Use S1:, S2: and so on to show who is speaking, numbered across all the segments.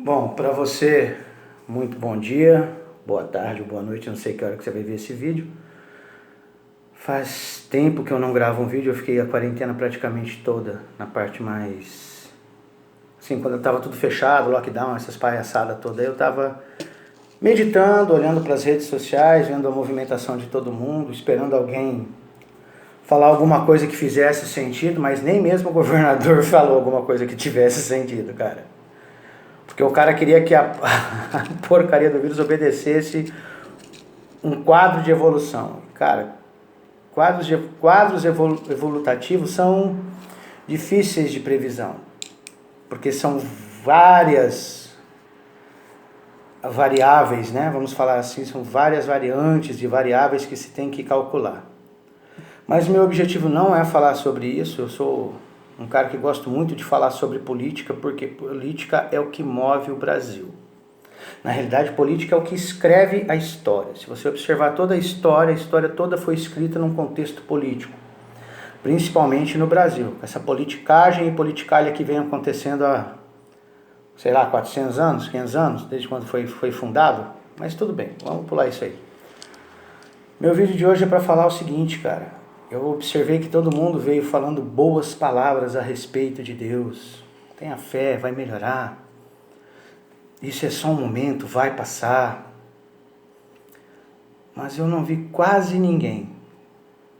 S1: Bom, para você, muito bom dia, boa tarde ou boa noite, não sei que hora que você vai ver esse vídeo. Faz tempo que eu não gravo um vídeo, eu fiquei a quarentena praticamente toda, na parte mais... Assim, quando estava tudo fechado, lockdown, essas palhaçadas todas, eu estava meditando, olhando para as redes sociais, vendo a movimentação de todo mundo, esperando alguém falar alguma coisa que fizesse sentido, mas nem mesmo o governador falou alguma coisa que tivesse sentido, cara. Porque o cara queria que a porcaria do vírus obedecesse um quadro de evolução. Cara, quadros evolutativos são difíceis de previsão. Porque são várias variáveis, né? Vamos falar assim, são várias variantes de variáveis que se tem que calcular. Mas meu objetivo não é falar sobre isso, eu sou um cara que gosto muito de falar sobre política, porque política é o que move o Brasil. Na realidade, política é o que escreve a história. Se você observar toda a história toda foi escrita num contexto político, principalmente no Brasil. Essa politicagem e politicalha que vem acontecendo há, 400 anos, 500 anos, desde quando foi fundado. Mas tudo bem, vamos pular isso aí. Meu vídeo de hoje é para falar o seguinte, cara. Eu observei que todo mundo veio falando boas palavras a respeito de Deus. Tenha fé, vai melhorar. Isso é só um momento, vai passar. Mas eu não vi quase ninguém.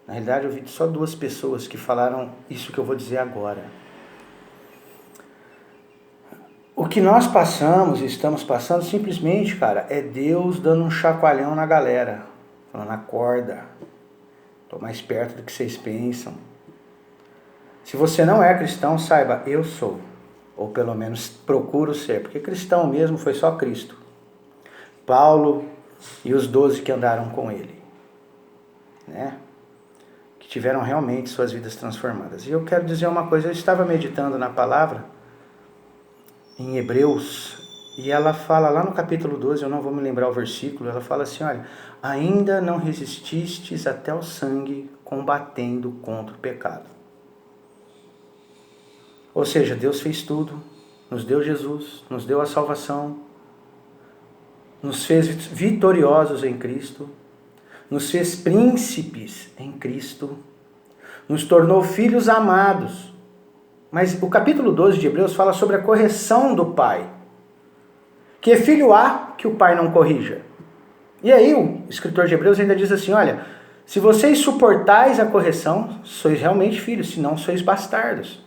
S1: Na realidade, eu vi só 2 pessoas que falaram isso que eu vou dizer agora. O que nós passamos e estamos passando simplesmente, cara, é Deus dando um chacoalhão na galera. Falando, acorda. Estou mais perto do que vocês pensam. Se você não é cristão, saiba, eu sou. Ou pelo menos procuro ser. Porque cristão mesmo foi só Cristo. Paulo e os 12 que andaram com ele. Né? Que tiveram realmente suas vidas transformadas. E eu quero dizer uma coisa. Eu estava meditando na palavra, em Hebreus, e ela fala lá no capítulo 12, eu não vou me lembrar o versículo, ela fala assim, olha, ainda não resististes até o sangue, combatendo contra o pecado. Ou seja, Deus fez tudo, nos deu Jesus, nos deu a salvação, nos fez vitoriosos em Cristo, nos fez príncipes em Cristo, nos tornou filhos amados. Mas o capítulo 12 de Hebreus fala sobre a correção do Pai. Que filho há que o pai não corrija? E aí o escritor de Hebreus ainda diz assim, olha, se vocês suportais a correção, sois realmente filhos, se não sois bastardos.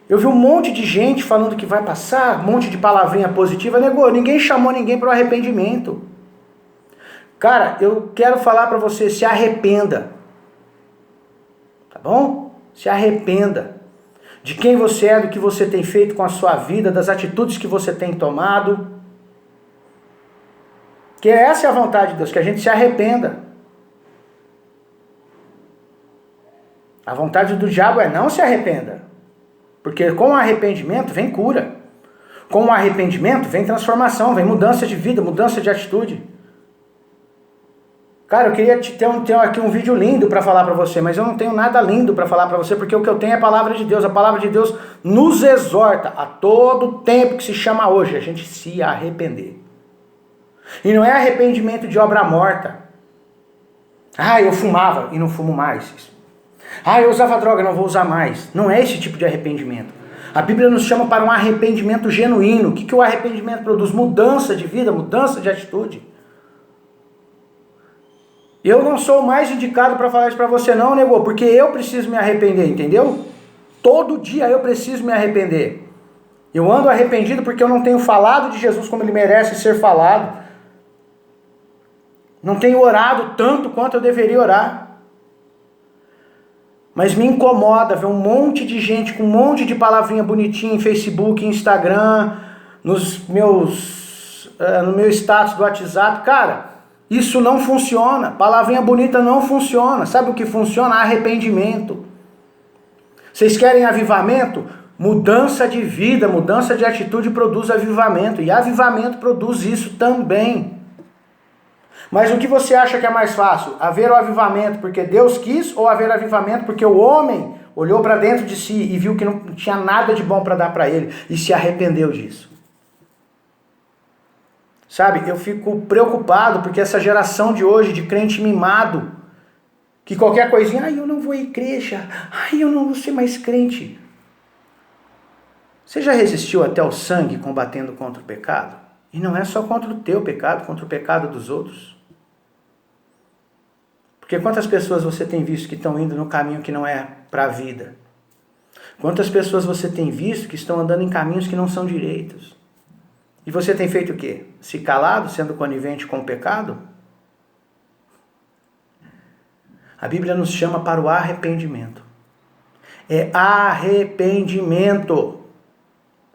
S1: Eu vi um monte de gente falando que vai passar, um monte de palavrinha positiva, negou, ninguém chamou ninguém para o arrependimento. Cara, eu quero falar para você, se arrependa. Tá bom? Se arrependa. De quem você é, do que você tem feito com a sua vida, das atitudes que você tem tomado. Que essa é a vontade de Deus, que a gente se arrependa. A vontade do diabo é não se arrependa. Porque com o arrependimento vem cura. Com o arrependimento vem transformação, vem mudança de vida, mudança de atitude. Cara, eu queria ter aqui um vídeo lindo para falar para você, mas eu não tenho nada lindo para falar para você, porque o que eu tenho é a palavra de Deus. A palavra de Deus nos exorta a todo tempo que se chama hoje, a gente se arrepender. E não é arrependimento de obra morta. Ah, eu fumava e não fumo mais. Ah, eu usava droga, não vou usar mais. Não é esse tipo de arrependimento. A Bíblia nos chama para um arrependimento genuíno. O que o arrependimento produz? Mudança de vida, mudança de atitude. Eu não sou o mais indicado para falar isso para você não, nego, porque eu preciso me arrepender, entendeu? Todo dia eu preciso me arrepender. Eu ando arrependido porque eu não tenho falado de Jesus como ele merece ser falado. Não tenho orado tanto quanto eu deveria orar. Mas me incomoda ver um monte de gente com um monte de palavrinha bonitinha em Facebook, Instagram, no meu status do WhatsApp. Cara, isso não funciona. Palavrinha bonita não funciona. Sabe o que funciona? Arrependimento. Vocês querem avivamento? Mudança de vida, mudança de atitude produz avivamento. E avivamento produz isso também. Mas o que você acha que é mais fácil? Haver o avivamento porque Deus quis ou haver avivamento porque o homem olhou para dentro de si e viu que não tinha nada de bom para dar para ele e se arrependeu disso? Sabe, eu fico preocupado porque essa geração de hoje, de crente mimado, que qualquer coisinha, ai, eu não vou à igreja, ai, eu não vou ser mais crente. Você já resistiu até o sangue combatendo contra o pecado? E não é só contra o teu pecado, contra o pecado dos outros. Porque quantas pessoas você tem visto que estão indo no caminho que não é para a vida? Quantas pessoas você tem visto que estão andando em caminhos que não são direitos? E você tem feito o quê? Se calado, sendo conivente com o pecado? A Bíblia nos chama para o arrependimento. É arrependimento.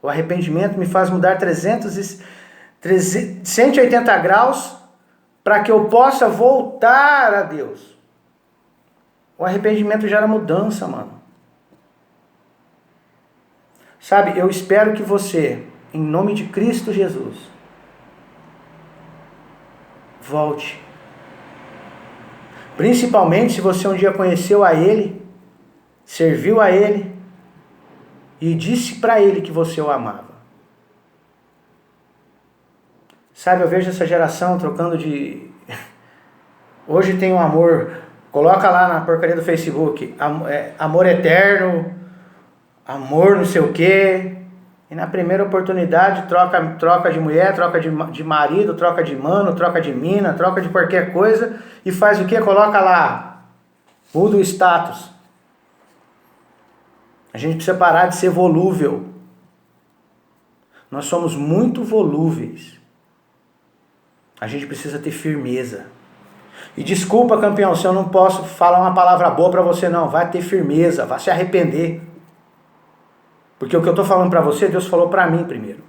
S1: O arrependimento me faz mudar 180 graus para que eu possa voltar a Deus. O arrependimento gera mudança, mano. Sabe, eu espero que você, em nome de Cristo Jesus, volte. Principalmente se você um dia conheceu a Ele, serviu a Ele e disse para Ele que você o amava. Sabe, eu vejo essa geração trocando de... Hoje tem um amor, coloca lá na porcaria do Facebook, amor eterno, amor não sei o quê. E na primeira oportunidade troca de mulher, troca de marido, troca de mano, troca de mina, troca de qualquer coisa. E faz o quê? Coloca lá, muda o status. A gente precisa parar de ser volúvel. Nós somos muito volúveis. A gente precisa ter firmeza. E desculpa, campeão, se eu não posso falar uma palavra boa para você, não. Vai ter firmeza, vai se arrepender. Porque o que eu estou falando para você, Deus falou para mim primeiro.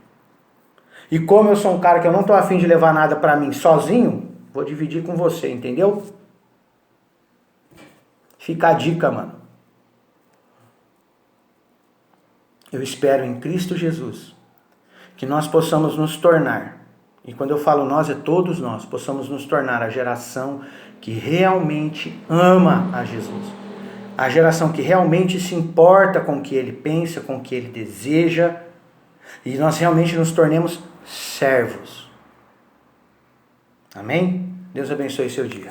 S1: E como eu sou um cara que eu não estou afim de levar nada para mim sozinho, vou dividir com você, entendeu? Fica a dica, mano. Eu espero em Cristo Jesus que nós possamos nos tornar, e quando eu falo nós, é todos nós, possamos nos tornar a geração que realmente ama a Jesus. A geração que realmente se importa com o que Ele pensa, com o que Ele deseja, e nós realmente nos tornemos servos. Amém? Deus abençoe seu dia.